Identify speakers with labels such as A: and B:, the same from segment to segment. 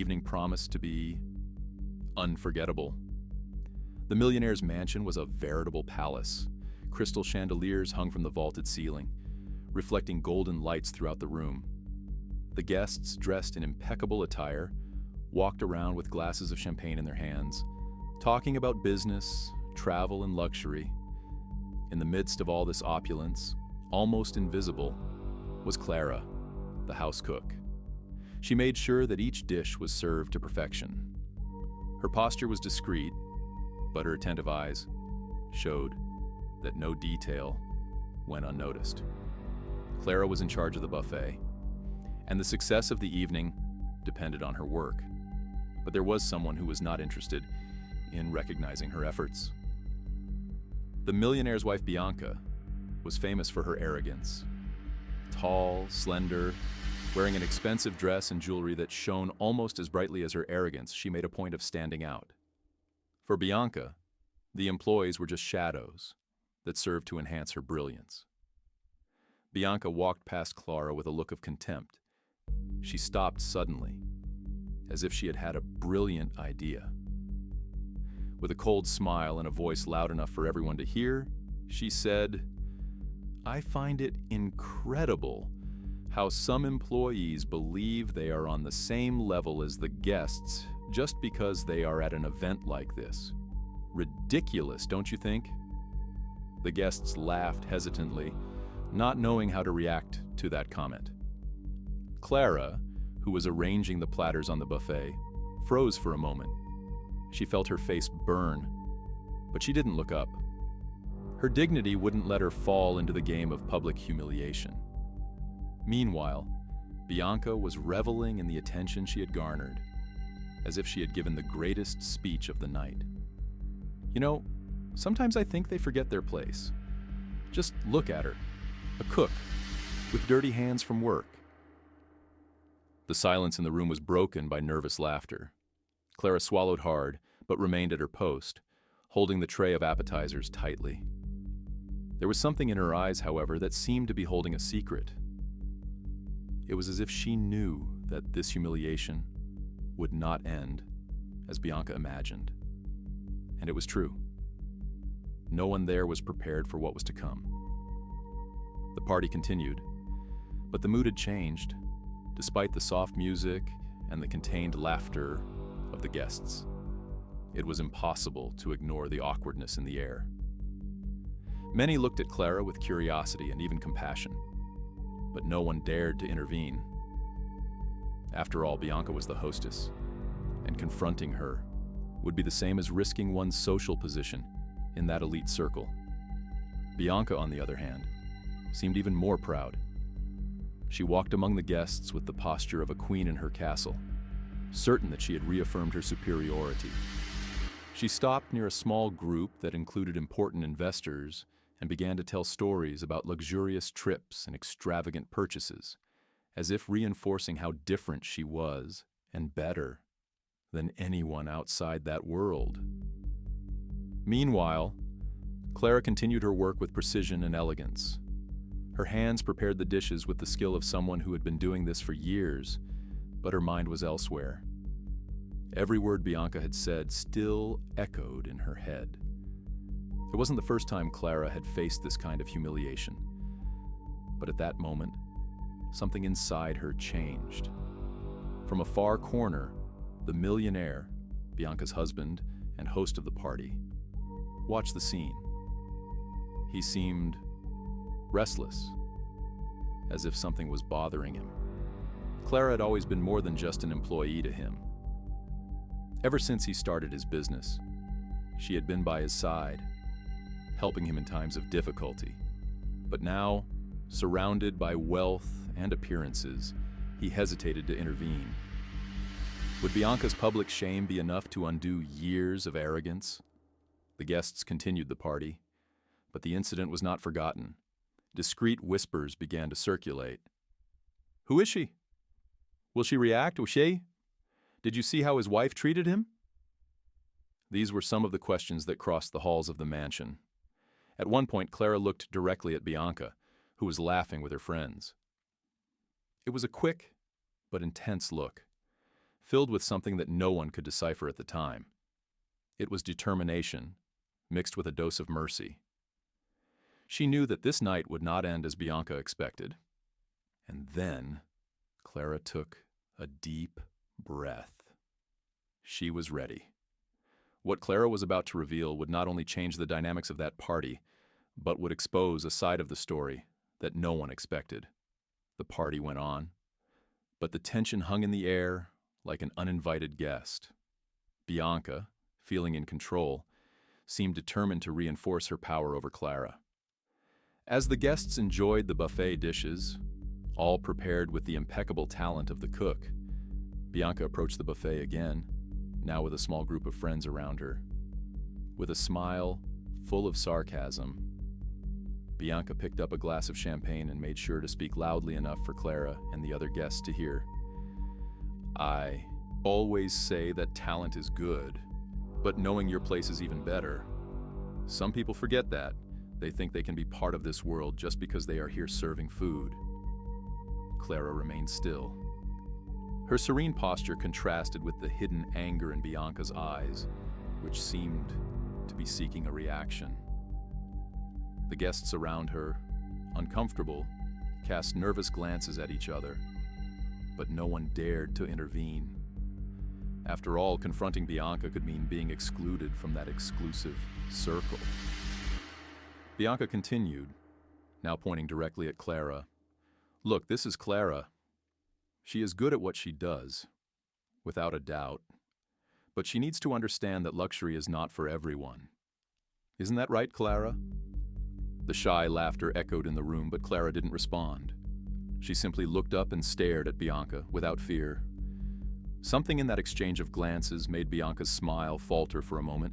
A: evening promised to be unforgettable. The Millionaire's mansion was a veritable palace. Crystal chandeliers hung from the vaulted ceiling, reflecting golden lights throughout the room. The guests, dressed in impeccable attire, walked around with glasses of champagne in their hands, talking about business, travel, and luxury. In the midst of all this opulence, almost invisible, was Clara, the house cook. She made sure that each dish was served to perfection. Her posture was discreet, but her attentive eyes showed that no detail went unnoticed. Clara was in charge of the buffet, and the success of the evening depended on her work. But there was someone who was not interested in recognizing her efforts. The millionaire's wife, Bianca, was famous for her arrogance. Tall, slender, wearing an expensive dress and jewelry that shone almost as brightly as her arrogance, she made a point of standing out. For Bianca, the employees were just shadows that served to enhance her brilliance. Bianca walked past Clara with a look of contempt. She stopped suddenly, as if she had had a brilliant idea. With a cold smile and a voice loud enough for everyone to hear, she said, "I find it incredible how some employees believe they are on the same level as the guests just because they are at an event like this. Ridiculous, don't you think?" The guests laughed hesitantly, not knowing how to react to that comment. Clara, who was arranging the platters on the buffet, froze for a moment. She felt her face burn, but she didn't look up. Her dignity wouldn't let her fall into the game of public humiliation. Meanwhile, Bianca was reveling in the attention she had garnered, as if she had given the greatest speech of the night. You know, sometimes I think they forget their place. Just look at her, a cook, with dirty hands from work. The silence in the room was broken by nervous laughter. Clara swallowed hard, but remained at her post, holding the tray of appetizers tightly. There was something in her eyes, however, that seemed to be holding a secret. It was as if she knew that this humiliation would not end as Bianca imagined. And it was true. No one there was prepared for what was to come. The party continued, but the mood had changed, despite the soft music and the contained laughter of the guests. It was impossible to ignore the awkwardness in the air. Many looked at Clara with curiosity and even compassion, but no one dared to intervene. After all, Bianca was the hostess, and confronting her would be the same as risking one's social position in that elite circle. Bianca, on the other hand, seemed even more proud. She walked among the guests with the posture of a queen in her castle, certain that she had reaffirmed her superiority. She stopped near a small group that included important investors and began to tell stories about luxurious trips and extravagant purchases, as if reinforcing how different she was and better than anyone outside that world. Meanwhile, Clara continued her work with precision and elegance. Her hands prepared the dishes with the skill of someone who had been doing this for years, but her mind was elsewhere. Every word Bianca had said still echoed in her head. It wasn't the first time Clara had faced this kind of humiliation, but at that moment, something inside her changed. From a far corner, the millionaire, Bianca's husband and host of the party, watched the scene. He seemed restless, as if something was bothering him. Clara had always been more than just an employee to him. Ever since he started his business, she had been by his side, helping him in times of difficulty. But now, surrounded by wealth and appearances, he hesitated to intervene. Would Bianca's public shame be enough to undo years of arrogance? The guests continued the party, but the incident was not forgotten. Discreet whispers began to circulate. "Who is she? Will she react? Will she? Did you see how his wife treated him?" These were some of the questions that crossed the halls of the mansion. At one point, Clara looked directly at Bianca, who was laughing with her friends. It was a quick but intense look, filled with something that no one could decipher at the time. It was determination, mixed with a dose of mercy. She knew that this night would not end as Bianca expected. And then Clara took a deep breath. She was ready. What Clara was about to reveal would not only change the dynamics of that party, but would expose a side of the story that no one expected. The party went on, but the tension hung in the air like an uninvited guest. Bianca, feeling in control, seemed determined to reinforce her power over Clara. As the guests enjoyed the buffet dishes, all prepared with the impeccable talent of the cook, Bianca approached the buffet again, now with a small group of friends around her. With a smile full of sarcasm, Bianca picked up a glass of champagne and made sure to speak loudly enough for Clara and the other guests to hear. "I always say that talent is good, but knowing your place is even better. Some people forget that. They think they can be part of this world just because they are here serving food." Clara remained still. Her serene posture contrasted with the hidden anger in Bianca's eyes, which seemed to be seeking a reaction. The guests around her, uncomfortable, cast nervous glances at each other, but no one dared to intervene. After all, confronting Bianca could mean being excluded from that exclusive circle. Bianca continued, now pointing directly at Clara. "Look, this is Clara. She is good at what she does, without a doubt. But she needs to understand that luxury is not for everyone. Isn't that right, Clara?" The shy laughter echoed in the room, but Clara didn't respond. She simply looked up and stared at Bianca without fear. Something in that exchange of glances made Bianca's smile falter for a moment,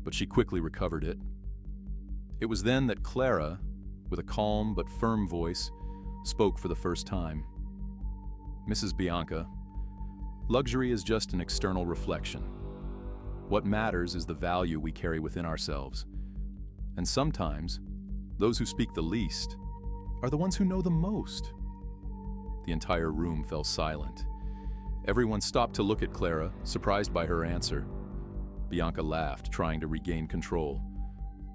A: but she quickly recovered it. It was then that Clara, with a calm but firm voice, spoke for the first time. "Mrs. Bianca, luxury is just an external reflection. What matters is the value we carry within ourselves. And sometimes, those who speak the least are the ones who know the most." The entire room fell silent. Everyone stopped to look at Clara, surprised by her answer. Bianca laughed, trying to regain control.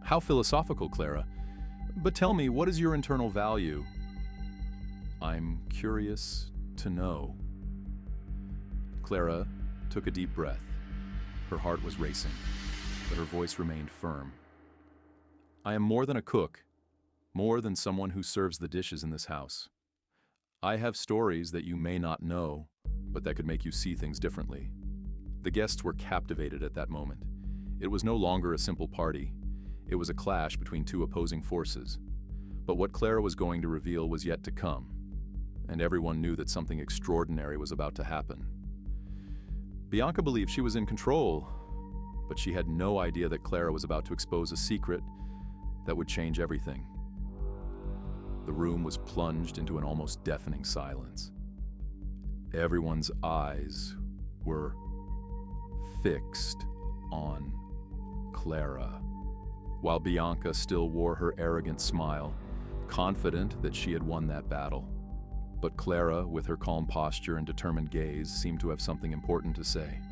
A: "How philosophical, Clara. But tell me, what is your internal value?" "I'm curious to know." Clara took a deep breath. Her heart was racing, but her voice remained firm. "I am more than a cook, more than someone who serves the dishes in this house. I have stories that you may not know, but that could make you see things differently." The guests were captivated at that moment. It was no longer a simple party. It was a clash between two opposing forces. But what Clara was going to reveal was yet to come, and everyone knew that something extraordinary was about to happen. Bianca believed she was in control, but she had no idea that Clara was about to expose a secret that would change everything. The room was plunged into an almost deafening silence. Everyone's eyes were fixed on Clara, while Bianca still wore her arrogant smile, confident that she had won that battle. But Clara, with her calm posture and determined gaze, seemed to have something important to say.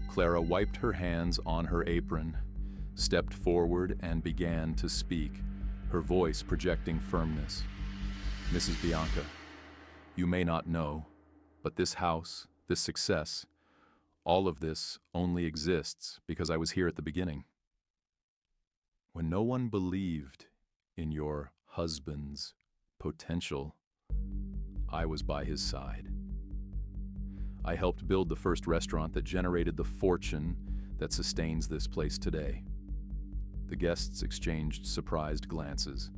A: Clara wiped her hands on her apron, stepped forward, and began to speak, her voice projecting firmness. "Mrs. Bianca, you may not know, but this house, this success, all of this only exists because I was here at the beginning. When no one believed in your husband's potential, I was by his side. I helped build the first restaurant that generated the fortune that sustains this place today." The guests exchanged surprised glances.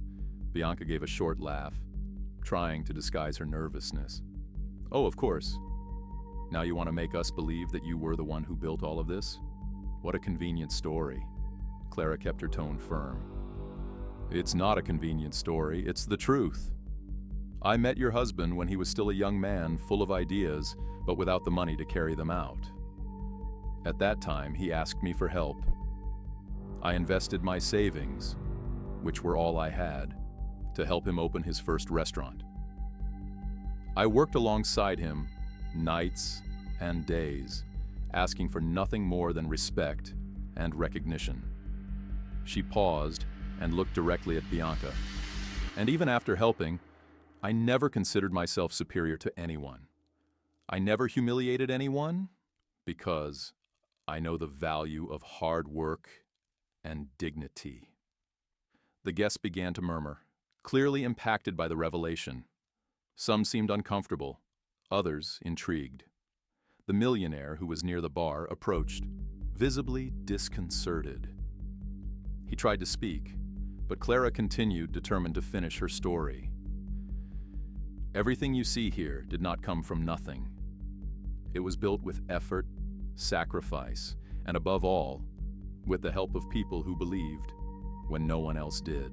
A: Bianca gave a short laugh, trying to disguise her nervousness. "Oh, of course. Now you want to make us believe that you were the one who built all of this? What a convenient story." Clara kept her tone firm. "It's not a convenient story, it's the truth. I met your husband when he was still a young man, full of ideas, but without the money to carry them out. At that time, he asked me for help. I invested my savings, which were all I had, to help him open his first restaurant. I worked alongside him, nights and days, asking for nothing more than respect and recognition. She paused and looked directly at Bianca. And even after helping, I never considered myself superior to anyone. I never humiliated anyone because I know the value of hard work and dignity. The guests began to murmur, clearly impacted by the revelation. Some seemed uncomfortable, others intrigued. The millionaire, who was near the bar, approached, visibly disconcerted. He tried to speak, but Clara continued, determined to finish her story. Everything you see here did not come from nothing. It was built with effort, sacrifice, and above all, with the help of people who believed when no one else did.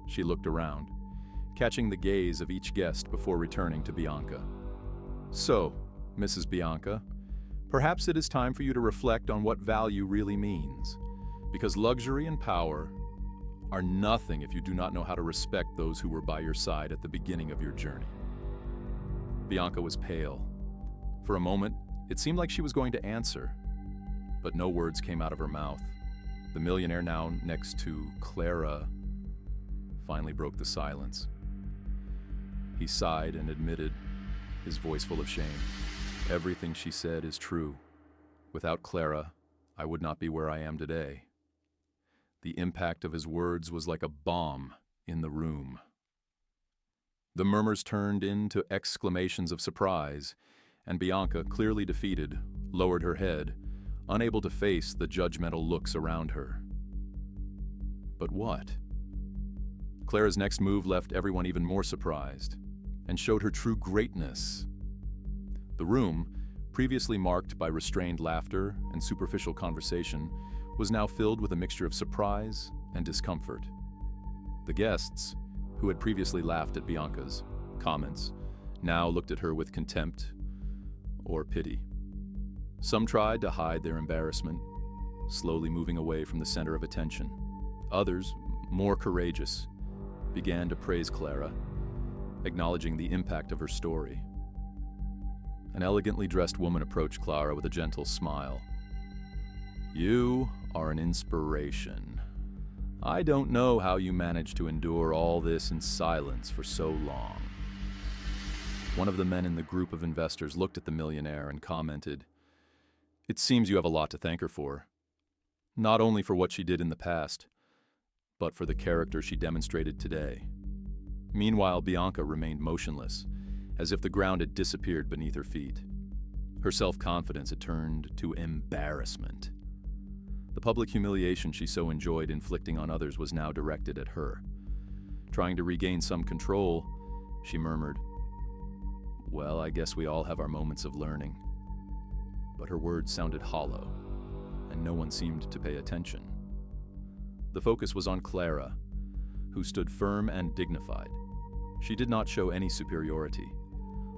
A: She looked around, catching the gaze of each guest before returning to Bianca. So, Mrs. Bianca, perhaps it is time for you to reflect on what value really means, because luxury and power are nothing if you do not know how to respect those who were by your side at the beginning of your journey. Bianca was pale. For a moment, it seemed like she was going to answer, but no words came out of her mouth. The millionaire, now next to Clara, finally broke the silence. He sighed and admitted, his voice full of shame, "Everything she said is true. Without Clara, I would not be where I am today." The impact of his words was like a bomb in the room. The murmurs turned into exclamations of surprise, and Bianca, clearly defeated, lowered her head, unable to face the judgmental looks around her. But what? Clara's next move left everyone even more surprised, and showed her true greatness. The room, previously marked by restrained laughter and superficial conversation, was now filled with a mixture of surprise and discomfort. The guests, who had previously laughed at Bianca's comments, now looked at her with contempt or pity. Some tried to hide their embarrassment, slowly moving away from the center of attention. Others, more courageous, began to praise Clara, acknowledging the impact of her story. An elegantly dressed woman approached Clara with a gentle smile. "You are an inspiration. I don't know how you managed to endure all this in silence for so long." One of the men in the group of investors looked at the millionaire and commented, "It seems you have a lot to thank her for. Not only for what she did in the past, but for the character she demonstrated today." Meanwhile, Bianca remained motionless, as if the ground had disappeared beneath her feet. Her self-confidence had turned to embarrassment. The public humiliation she so enjoyed inflicting on others was now directed at her. Trying to regain some control, she murmured, "Well, I guess we all have our moments of learning." But her words sounded hollow, and no one seemed to pay attention. The focus was on Clara, who stood firm and dignified. She did not show any superiority,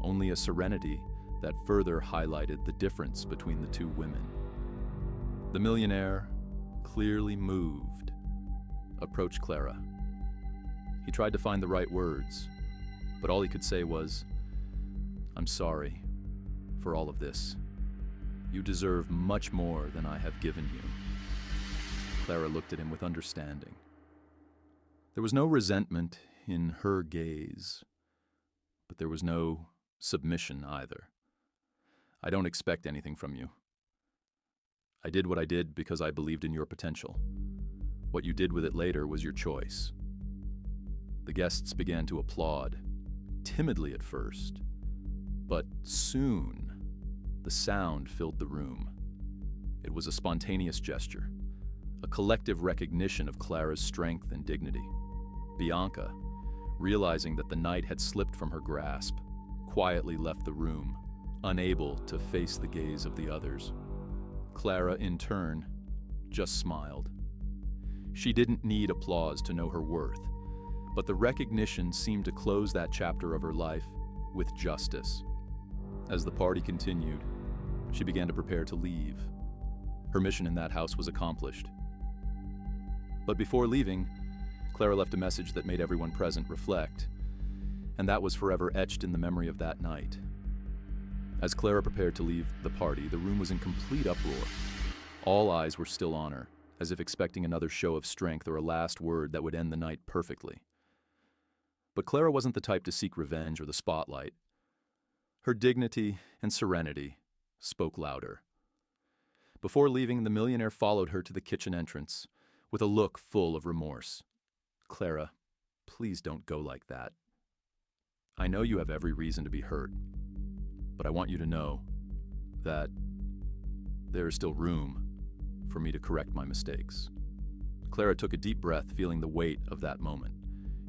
A: only a serenity that further highlighted the difference between the two women. The millionaire, clearly moved, approached Clara. He tried to find the right words, but all he could say was, "I'm sorry for all of this. You deserve much more than I have given you." Clara looked at him with understanding. There was no resentment in her gaze, but there was no submission either. "I don't expect anything from you. I did what I did because I believed in your potential. What you did with it later was your choice." The guests began to applaud, timidly at first, but soon the sound filled the room. It was a spontaneous gesture, a collective recognition of Clara's strength and dignity. Bianca, realizing that the night had slipped from her grasp, quietly left the room, unable to face the gaze of the others. Clara, in turn, just smiled. She didn't need applause to know her worth, but the recognition seemed to close that chapter of her life with justice. As the party continued, she began to prepare to leave. Her mission in that house was accomplished. But before leaving, Clara left a message that made everyone present reflect, and that was forever etched in the memory of that night. As Clara prepared to leave the party, the room was in complete uproar. All eyes were still on her, as if expecting another show of strength or a last word that would end the night perfectly. But Clara wasn't the type to seek revenge or the spotlight. Her dignity and serenity spoke louder. Before leaving, the millionaire followed her to the kitchen entrance with a look full of remorse. "Clara, please don't go like that. I know you have every reason to be hurt, but I want you to know that there is still room for me to correct my mistakes." Clara took a deep breath, feeling the weight of that moment.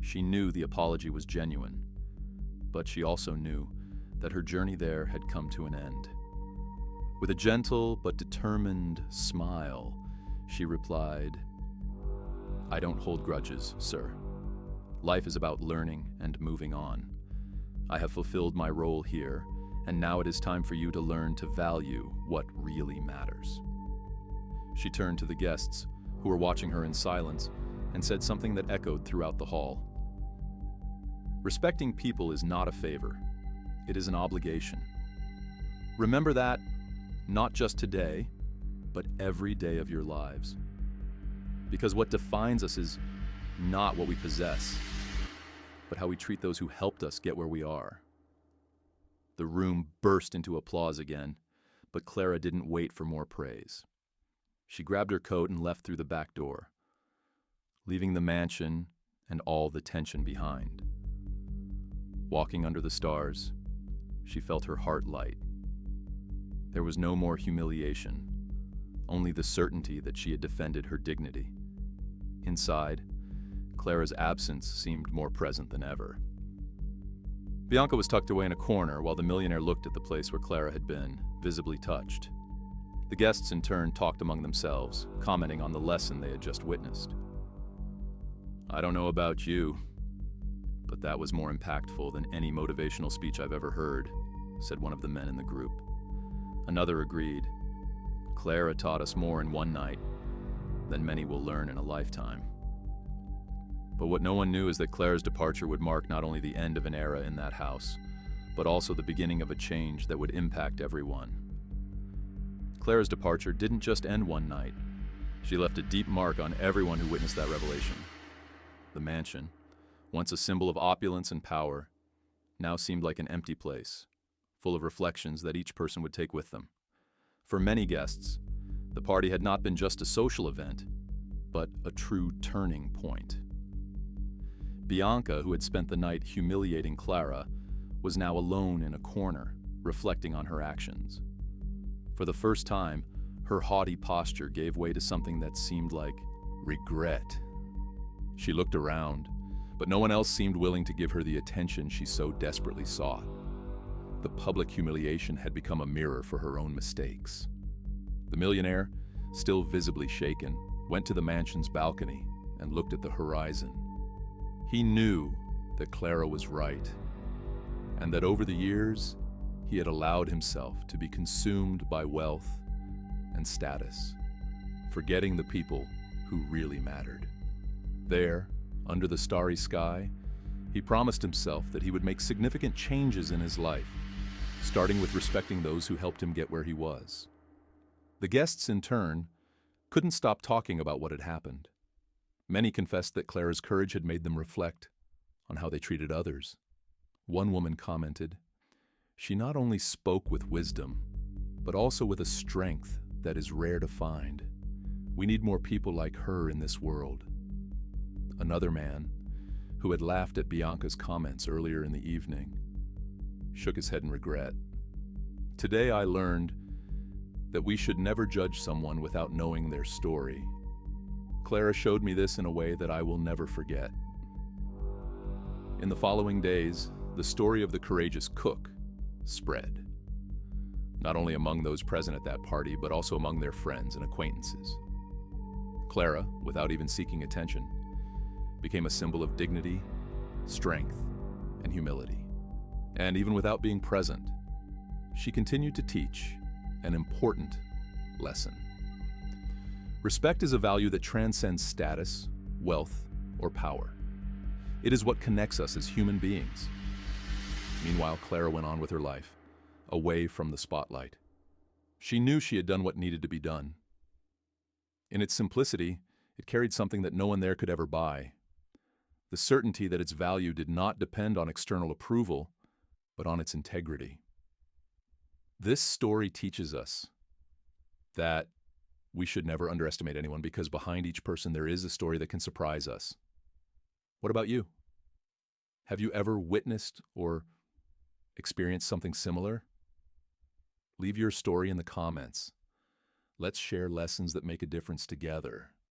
A: She knew the apology was genuine, but she also knew that her journey there had come to an end. With a gentle but determined smile, she replied, "I don't hold grudges, sir. Life is about learning and moving on. I have fulfilled my role here, and now it is time for you to learn to value what really matters." She turned to the guests, who were watching her in silence, and said something that echoed throughout the hall. Respecting people is not a favor. It is an obligation. Remember that, not just today, but every day of your lives. Because what defines us is not what we possess, but how we treat those who helped us get where we are. The room burst into applause again, but Clara didn't wait for more praise. She grabbed her coat and left through the back door, leaving the mansion and all the tension behind. Walking under the stars, she felt her heart light. There was no more humiliation, only the certainty that she had defended her dignity. Inside, Clara's absence seemed more present than ever. Bianca was tucked away in a corner while the millionaire looked at the place where Clara had been, visibly touched. The guests in turn talked among themselves, commenting on the lesson they had just witnessed. "I don't know about you, but that was more impactful than any motivational speech I've ever heard," said one of the men in the group. Another agreed, "Clara taught us more in one night than many will learn in a lifetime." But what no one knew is that Clara's departure would mark not only the end of an era in that house, but also the beginning of a change that would impact everyone. Clara's departure didn't just end one night. She left a deep mark on everyone who witnessed that revelation. The mansion, once a symbol of opulence and power, now seemed like an empty place, full of reflections that each person would take with them. For many guests, the party had not been just a social event, but a true turning point. Bianca, who had spent the night humiliating Clara, was now alone in a corner, reflecting on her actions. For the first time, her haughty posture gave way to something that seemed like regret. She looked around, but no one else seemed willing to give her the attention she so desperately sought. The public humiliation had become a mirror for her own mistakes. The millionaire, still visibly shaken, went to the mansion's balcony and looked at the horizon. He knew that Clara was right, and that over the years, he had allowed himself to be consumed by wealth and status, forgetting the people who really mattered. There, under the starry sky, he promised himself that he would make significant changes in his life, starting with respecting those who helped him get where he was. The guests, in turn, couldn't stop talking about what had happened. Many confessed that Clara's courage had made them reflect on how they treated others. One woman commented, "She not only spoke with wisdom, but also with a strength that is rare to find. We need more people like her in this world." Another man, who had laughed at Bianca's comments earlier in the evening, shook his head in regret. "Today I learned that we should never judge someone without knowing their story. Clara showed me this in a way that I will never forget." In the following days, the story of the courageous cook spread, not only among those present at that party, but also among their friends and acquaintances. Clara, without even seeking attention, became a symbol of dignity, strength, and humility. And even without being present, she continued to teach an important lesson. Respect is a value that transcends status, wealth, or power. It is what connects us as human beings. Meanwhile, Clara went on with her life, away from the spotlight. She knew she had done what needed to be done. In its simplicity, it carried something that no one there could ever buy: the certainty that its value did not depend on external approval, but on its integrity. This story teaches us that we should never underestimate anyone, because behind each person there is a story that can surprise us. What about you? Have you ever witnessed or experienced something similar? Leave your story in the comments. Let's share lessons that make a difference together.